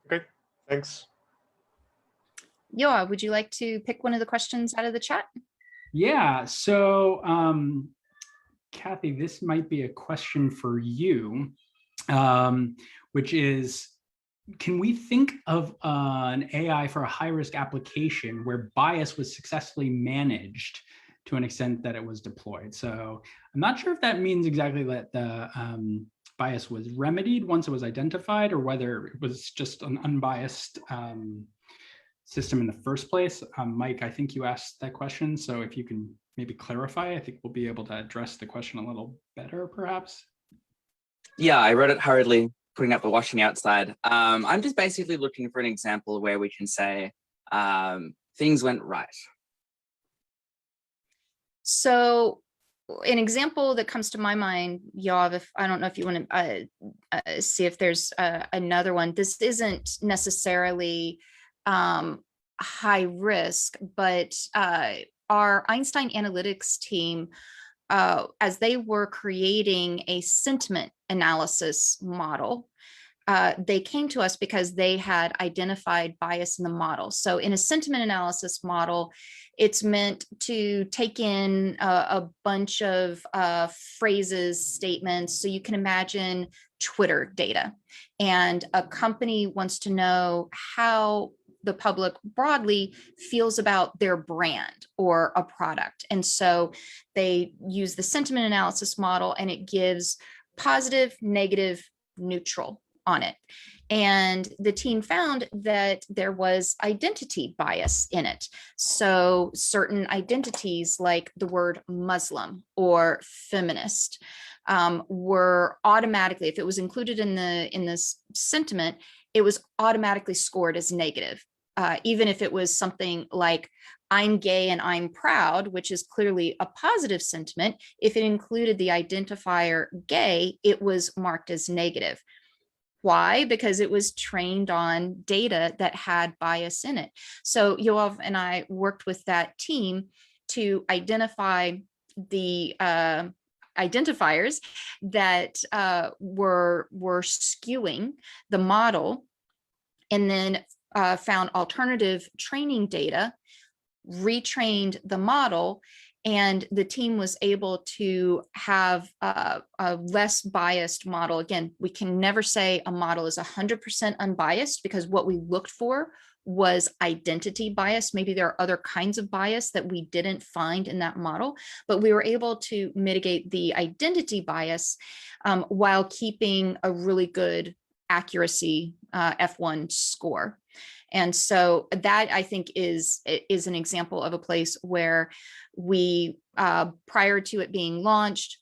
Okay, thanks. Yoa, would you like to pick one of the questions out of the chat? Yeah, so Kathy, this might be a question for you, which is, can we think of an AI for a high-risk application where bias was successfully managed to an extent that it was deployed? So I'm not sure if that means exactly that the bias was remedied once it was identified, or whether it was just an unbiased system in the first place. Mike, I think you asked that question, so if you can maybe clarify, I think we'll be able to address the question a little better, perhaps. Yeah, I wrote it hurriedly, putting up the washing outside. I'm just basically looking for an example where we can say things went right. So an example that comes to my mind, Yoav, if I don't know if you want to see if there's another one. This isn't necessarily high risk, but our Einstein Analytics team, as they were creating a sentiment analysis model, they came to us because they had identified bias in the model. So in a sentiment analysis model, it's meant to take in a bunch of phrases, statements. So you can imagine Twitter data, and a company wants to know how the public broadly feels about their brand or a product. And so they use the sentiment analysis model, and it gives positive, negative, neutral on it. And the team found that there was identity bias in it. So certain identities like the word Muslim or feminist were automatically, if it was included in this sentiment, it was automatically scored as negative. Even if it was something like, I'm gay and I'm proud, which is clearly a positive sentiment, if it included the identifier gay, it was marked as negative. Why? Because it was trained on data that had bias in it. So Yoav and I worked with that team to identify the identifiers that were skewing the model, and then found alternative training data, retrained the model, and the team was able to have a less biased model. Again, we can never say a model is 100% unbiased, because what we looked for was identity bias. Maybe there are other kinds of bias that we didn't find in that model, but we were able to mitigate the identity bias while keeping a really good accuracy F1 score. And so that, I think, is an example of a place where we, prior to it being launched,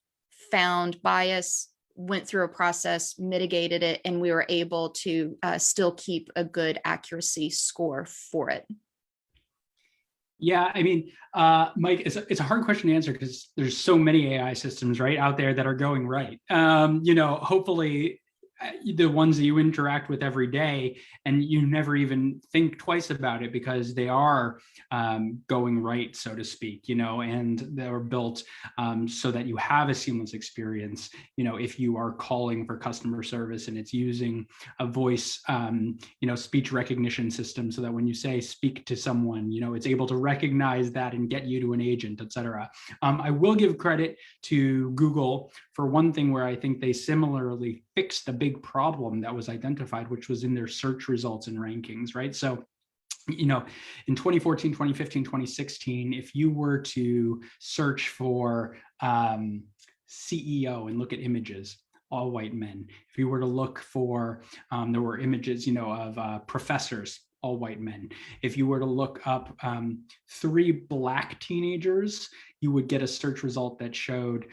found bias, went through a process, mitigated it, and we were able to still keep a good accuracy score for it. Yeah, I mean, Mike, it's a hard question to answer because there's so many AI systems right out there that are going right. Hopefully the ones that you interact with every day and you never even think twice about it because they are going right, so to speak, and they're built so that you have a seamless experience. If you are calling for customer service and it's using a voice, speech recognition system, so that when you say speak to someone, it's able to recognize that and get you to an agent, et cetera. I will give credit to Google for one thing where I think they similarly fixed a big problem that was identified, which was in their search results and rankings, right? So, in 2014, 2015, 2016, if you were to search for CEO and look at images, all white men. If you were to look for, there were images, of professors, all white men. If you were to look up 3 Black teenagers, you would get a search result that showed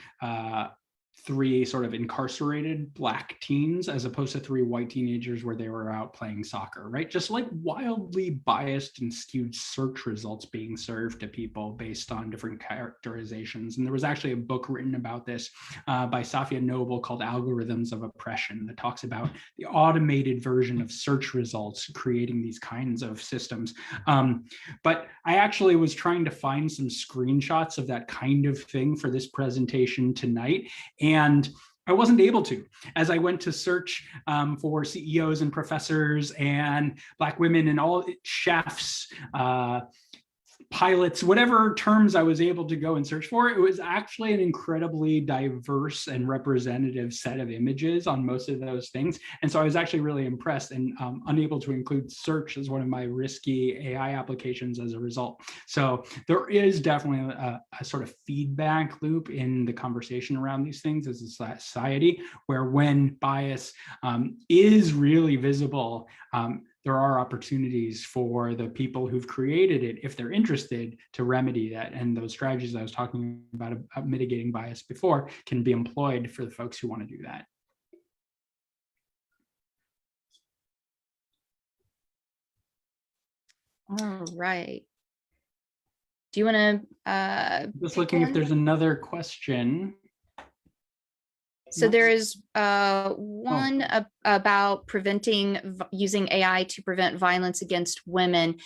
3 sort of incarcerated Black teens, as opposed to 3 white teenagers where they were out playing soccer, right? Just like wildly biased and skewed search results being served to people based on different characterizations. And there was actually a book written about this by Safia Noble called Algorithms of Oppression, that talks about the automated version of search results creating these kinds of systems. But I actually was trying to find some screenshots of that kind of thing for this presentation tonight, and I wasn't able to. As I went to search for CEOs and professors and Black women and all chefs, pilots, whatever terms I was able to go and search for, it was actually an incredibly diverse and representative set of images on most of those things. And so I was actually really impressed, and unable to include search as one of my risky AI applications as a result. So there is definitely a sort of feedback loop in the conversation around these things as a society, where when bias is really visible, there are opportunities for the people who've created it, if they're interested, to remedy that. And those strategies I was talking about mitigating bias before can be employed for the folks who want to do that. All right. Do you want to? Just looking if there's another question. So there is one about using AI to prevent violence against women.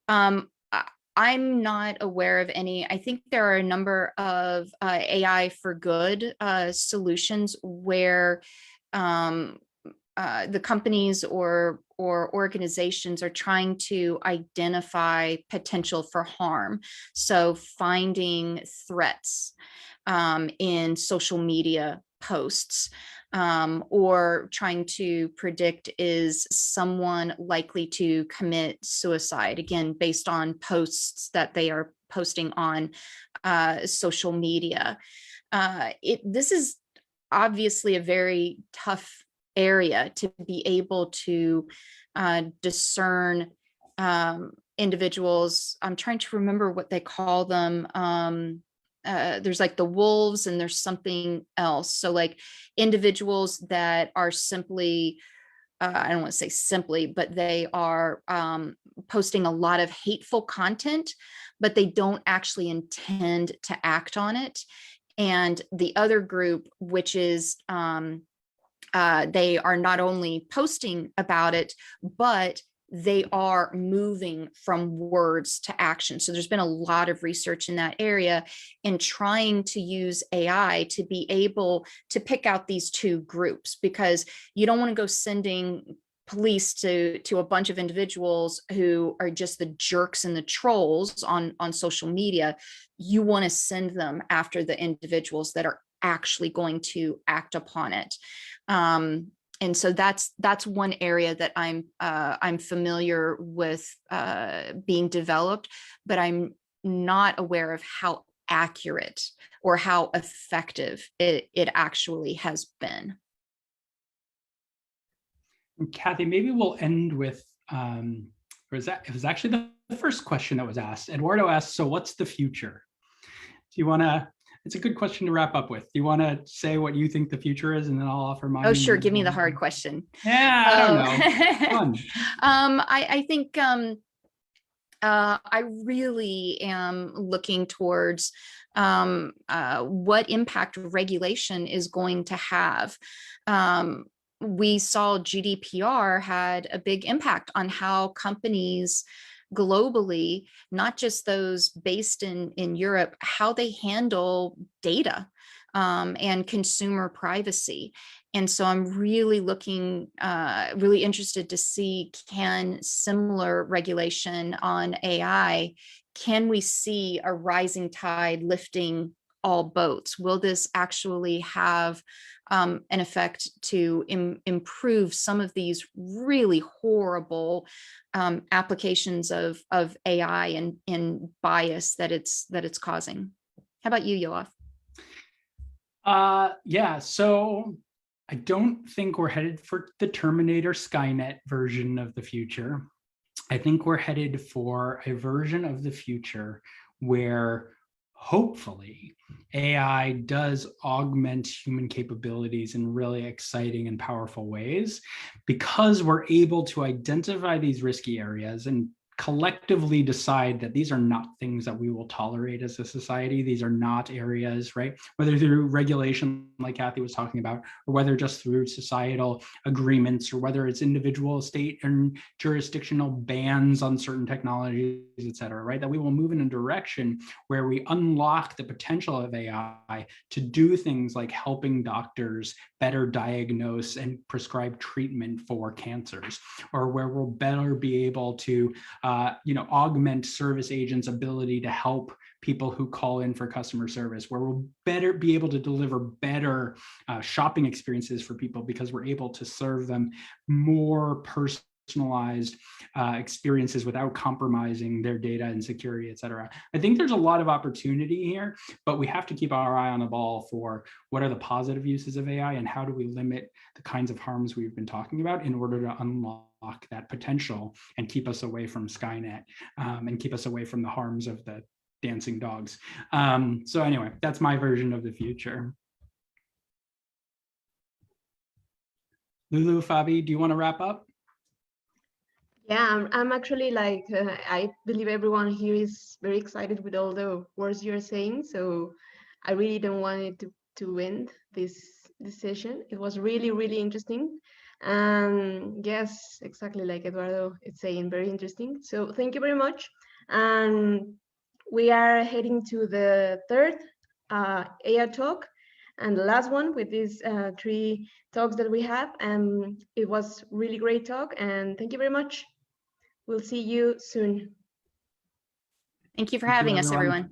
I'm not aware of any. I think there are a number of AI for good solutions where the companies or organizations are trying to identify potential for harm. So finding threats in social media posts, or trying to predict, is someone likely to commit suicide, again, based on posts that they are posting on social media. This is obviously a very tough area to be able to discern individuals. I'm trying to remember what they call them. There's like the wolves and there's something else. So like individuals that are simply I don't want to say simply, but they are posting a lot of hateful content, but they don't actually intend to act on it. And the other group, which is they are not only posting about it, but they are moving from words to action. So there's been a lot of research in that area in trying to use AI to be able to pick out these two groups, because you don't want to go sending police to a bunch of individuals who are just the jerks and the trolls on social media. You want to send them after the individuals that are actually going to act upon it. And so that's one area that I'm familiar with being developed, but I'm not aware of how accurate or how effective it actually has been. And Kathy, maybe we'll end with, it was actually the first question that was asked. Eduardo asked, so what's the future? Do you want to, it's a good question to wrap up with. Do you want to say what you think the future is, and then I'll offer mine? Oh, sure. Give me the hard question. Yeah, I don't know. I think I really am looking towards what impact regulation is going to have. We saw GDPR had a big impact on how companies globally, not just those based in Europe, how they handle data and consumer privacy. And so I'm really looking, really interested to see, can similar regulation on AI, can we see a rising tide lifting all boats? Will this actually have an effect to improve some of these really horrible applications of AI and bias that it's causing? How about you, Yoav? Yeah, so I don't think we're headed for the Terminator Skynet version of the future. I think we're headed for a version of the future where hopefully AI does augment human capabilities in really exciting and powerful ways, because we're able to identify these risky areas and collectively decide that these are not things that we will tolerate as a society. These are not areas, right? Whether through regulation, like Kathy was talking about, or whether just through societal agreements, or whether it's individual state and jurisdictional bans on certain technologies, et cetera, right? That we will move in a direction where we unlock the potential of AI to do things like helping doctors better diagnose and prescribe treatment for cancers, or where we'll better be able to augment service agents' ability to help people who call in for customer service, where we'll better be able to deliver better shopping experiences for people because we're able to serve them more personalized experiences without compromising their data and security, et cetera. I think there's a lot of opportunity here, but we have to keep our eye on the ball for what are the positive uses of AI and how do we limit the kinds of harms we've been talking about in order to unlock that potential and keep us away from Skynet and keep us away from the harms of the dancing dogs. So anyway, that's my version of the future. Lulu, Fabi, do you want to wrap up? Yeah, I'm actually like, I believe everyone here is very excited with all the words you're saying. So I really don't want it to end this session. It was really, really interesting. And yes, exactly like Eduardo is saying, very interesting. So thank you very much. And we are heading to the third AI talk and the last one with these 3 talks that we have. And it was really great talk. And thank you very much. We'll see you soon. Thank you for having us, everyone.